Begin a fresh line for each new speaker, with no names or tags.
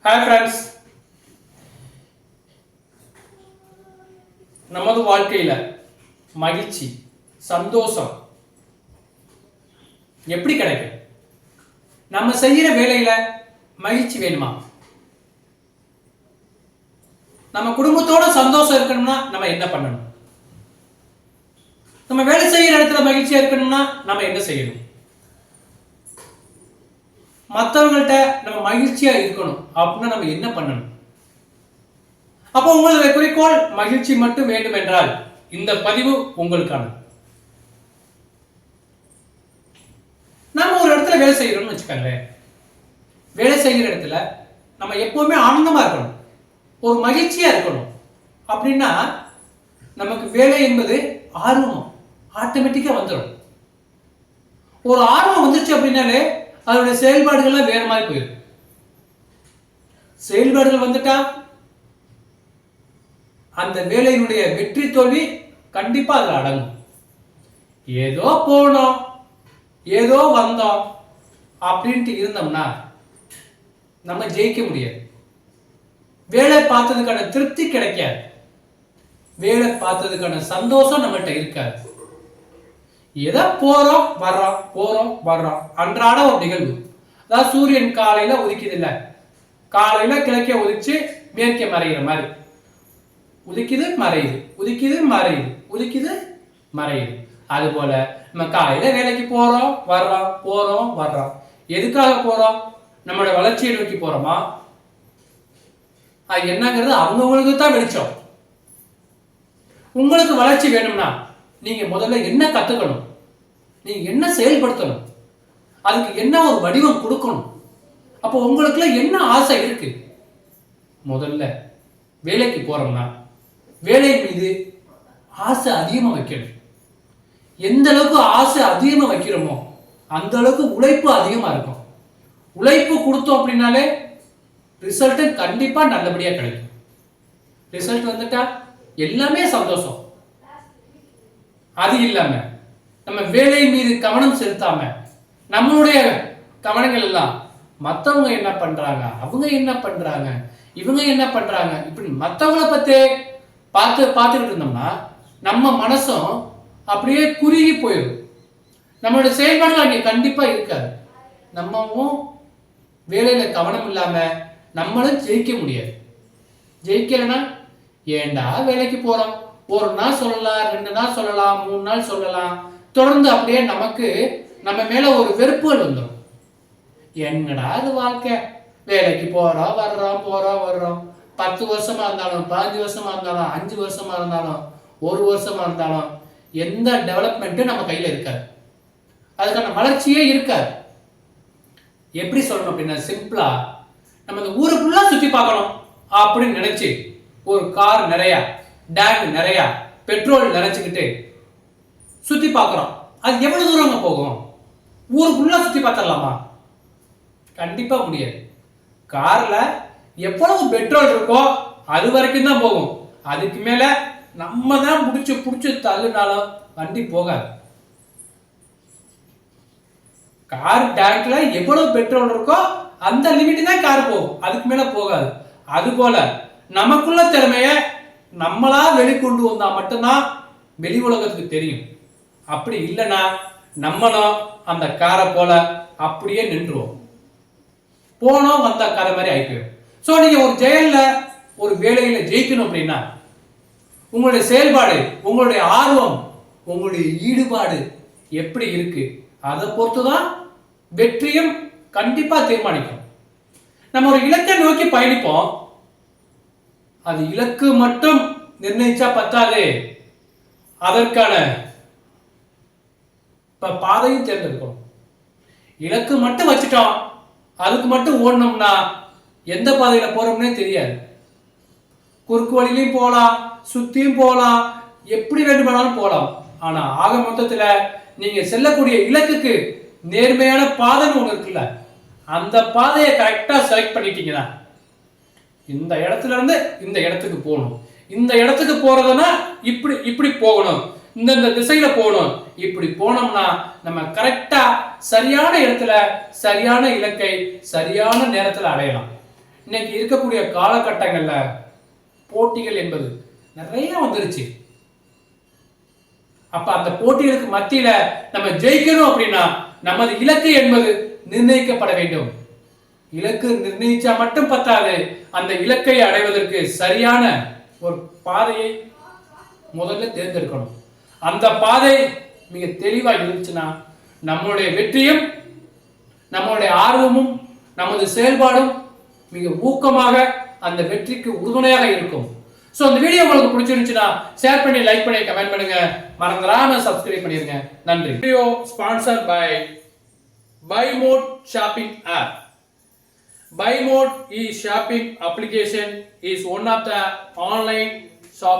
Hi friends, நமது வாழ்க்கையில் மகிழ்ச்சி சந்தோஷம் எப்படி கிடைக்கும்? நம்ம செய்கிற வேலையில் மகிழ்ச்சி வேணுமா? நம்ம குடும்பத்தோட சந்தோஷம் இருக்கணும்னா நம்ம என்ன பண்ணணும்? நம்ம வேலை செய்கிற இடத்துல மகிழ்ச்சியா இருக்கணும்னா நம்ம என்ன செய்யணும்? மற்றவங்கள்ட்ட நம்ம மகிழ்ச்சியா இருக்கணும் அப்படின்னா நம்ம என்ன பண்ணணும்? அப்போ உங்களுடைய குறிக்கோள் மகிழ்ச்சி மட்டும் வேண்டும் என்றால் இந்த பதிவு உங்களுக்கான. நம்ம ஒரு இடத்துல வேலை செய்யறோம்னு வச்சுக்கோங்களேன். வேலை செய்கிற இடத்துல நம்ம எப்பவுமே ஆனந்தமா இருக்கணும், ஒரு மகிழ்ச்சியா இருக்கணும். அப்படின்னா நமக்கு வேலை என்பது ஆர்வம் ஆட்டோமேட்டிக்கா வந்துடும். ஒரு ஆர்வம் வந்துருச்சு அப்படின்னாலே அதோட செயல்பாடுகள்லாம் வேற மாதிரி போயிடும். செயல்பாடுகள் வந்துட்டா அந்த வேலையினுடைய வெற்றி தோல்வி கண்டிப்பா அதுல அடங்கும். ஏதோ போனோம் ஏதோ வந்தோம் அப்படின்ட்டு இருந்தோம்னா நம்ம ஜெயிக்க முடியாது. வேலை பார்த்ததுக்கான திருப்தி கிடைக்காது, வேலை பார்த்ததுக்கான சந்தோஷம் நம்மகிட்ட இருக்காது. ஏதோ போறோம் வர்றோம் அன்றாட ஒரு நிகழ்வு. அதாவது சூரியன் காலையில உதிக்குது இல்ல, காலையில கிழக்கே உதிச்சு மேற்கே மறைகிற மாதிரி உதிக்குது மறையுது, உதிக்குது மறையுது, உதிக்குது மறையுது. அது போல நம்ம காலையில வேலைக்கு போறோம் வர்றோம். எதுக்காக போறோம்? நம்மளோட வளர்ச்சியை நோக்கி போறோமா? அது என்னங்கிறது அவங்கவுங்களுக்கு தான் வெளிச்சம். உங்களுக்கு வளர்ச்சி வேணும்னா நீங்க முதல்ல என்ன கத்துக்கணும், நீங்க என்ன செயல்படுத்தணும், அதுக்கு என்ன ஒரு வடிவம் கொடுக்கணும். அப்போ உங்களுக்குள்ள என்ன ஆசை இருக்கு? முதல்ல வேலைக்கு போறோம்னா வேலை மீது ஆசை அதிகமா வைக்கணும். எந்த அளவுக்கு ஆசை அதிகமா வைக்கிறோமோ அந்த அளவுக்கு உழைப்பு அதிகமா இருக்கும். உழைப்பு கொடுத்தோம் அப்படின்னாலே ரிசல்ட் கண்டிப்பா நல்லபடியா கிடைக்கும். ரிசல்ட் வந்துட்டா எல்லாமே சந்தோஷம். அது இல்லாம நம்ம வேலை மீது கவனம் செலுத்தாம நம்மளுடைய கவனங்கள் எல்லாம் மற்றவங்க என்ன பண்றாங்க, அவங்க என்ன பண்றாங்க, இவங்க என்ன பண்றாங்க, இப்படி மற்றவங்களை பத்தி பார்த்துக்கிட்டு இருந்தோம்னா நம்ம மனசும் அப்படியே குறுகி போயிடும். நம்மளோட செயல்பாடுகள் அங்கே கண்டிப்பா இருக்காது. நம்மவும் வேலையில கவனம் இல்லாம நம்மளும் ஜெயிக்க முடியாது. ஜெயிக்கலைன்னா ஏண்டா வேலைக்கு போறோம், ஒரு நாள் சொல்லலாம், 2 நாள் சொல்லலாம், 3 நாள் சொல்லலாம், தொடர்ந்து அப்படியே நமக்கு நம்ம மேல ஒரு வெறுப்புகள் வந்துடும். என்னடா அது வாழ்க்கை, வேலைக்கு போறோம் வர்றோம் 10 வருஷமா இருந்தாலும் 15 வருஷமா இருந்தாலும் 5 வருஷமா இருந்தாலும் 1 வருஷமா இருந்தாலும் எந்த டெவலப்மெண்ட்டும் நம்ம கையில இருக்காது, அதுக்கான வளர்ச்சியே இருக்காது. எப்படி சொல்லணும் அப்படின்னா சிம்பிளா நம்ம இந்த ஊரு ஃபுல்லா சுத்தி பார்க்கணும் அப்படின்னு நினைச்சு ஒரு கார் நிறைய, டேங்க் நிறைய, பெட்ரோல் நிறைச்சுக்கிட்டு சுத்தி பார்க்கிறோம். அது எவ்வளவு தூரம் போகும்? ஊரு ஃபுல்லா சுத்தி பார்த்துடலாமா? கண்டிப்பா முடியாது. கார்ல எவ்வளவு பெட்ரோல் இருக்கோ அது வரைக்கும் தான் போகும். அதுக்கு மேல நம்ம தான் புடிச்சு தள்ளுனாலும் வண்டி போகாது. கார் டேங்க்ல எவ்வளவு பெட்ரோல் இருக்கோ அந்த லிமிட் தான் கார் போகும், அதுக்கு மேல போகாது. அது போல நமக்குள்ள திறமைய நம்மளா வெளிக்கொண்டு வந்தா மட்டும்தான் வெளி உலகத்துக்கு தெரியும். அப்படி இல்லைன்னா நம்மளும் அந்த காரை போல அப்படியே நின்றுவோம், போனோம் வந்த காரை மாதிரி ஆயிப்போம். ஸோ நீங்க ஒரு ஜெயல்ல ஒரு வேலையில ஜெயிக்கணும் அப்படின்னா உங்களுடைய செயல்பாடு, உங்களுடைய ஆர்வம், உங்களுடைய ஈடுபாடு எப்படி இருக்கு அதை பொறுத்துதான் வெற்றியும் கண்டிப்பா தீர்மானிக்கும். நம்ம ஒரு இலக்கை நோக்கி பயணிப்போம், அது இலக்கு மட்டும் நிர்ணயிச்சா பத்தாது, அதற்கான பாதையும் தேர்ந்தெடுக்கணும். இலக்கு மட்டும் வச்சுட்டோம், அதுக்கு மட்டும் ஓடணும்னா எந்த பாதையில போறோம்னே தெரியாது. குறுக்கு வழியிலையும் போகலாம், சுத்தியும் போகலாம், எப்படி வேண்டுமானாலும் போகலாம். ஆனா ஆக மொத்தத்துல நீங்க செல்லக்கூடிய இலக்குக்கு நேர்மையான பாதைன்னு ஒண்ணு இருக்குல்ல, அந்த பாதையை கரெக்டா செலக்ட் பண்ணிட்டீங்கன்னா இந்த இடத்துல இருந்து இந்த இடத்துக்கு போகணும், இந்த இடத்துக்கு போறதுன்னா இப்படி இப்படி போகணும், இந்த திசையில போகணும். இப்படி போனோம்னா நம்ம கரெக்டா சரியான இடத்துல சரியான இலக்கை சரியான நேரத்துல அடையலாம். இன்னைக்கு இருக்கக்கூடிய காலகட்டங்கள்ல போட்டிகள் என்பது நிறைய வந்துருச்சு. அப்ப அந்த போட்டிகளுக்கு மத்தியில நம்ம ஜெயிக்கணும் அப்படின்னா நமது இலக்கு என்பது நிர்ணயிக்கப்பட வேண்டும். இலக்கு நிர்ணயிச்சா மட்டும் பத்தாது, அந்த இலக்கை அடைவதற்கு சரியான ஒரு பாதையை முதல்ல தேர்ந்தெடுக்கணும். அந்த பாதை மிக தெளிவா இருந்துச்சுன்னா நம்மளுடைய வெற்றியும் நம்மளுடைய ஆர்வமும் நமது செயல்பாடும் மிக ஊக்கமாக அந்த வெற்றிக்கு உறுதுணையாக இருக்கும். சோ இந்த வீடியோ உங்களுக்கு பிடிச்சிருந்துச்சுன்னா ஷேர் பண்ணி, லைக் பண்ணி, கமெண்ட் பண்ணுங்க. மறந்துடாம சப்ஸ்கிரைப் பண்ணிருங்க. நன்றி. Video sponsored by BuyMode shopping app. BuyMode e-shopping application is one of the online shop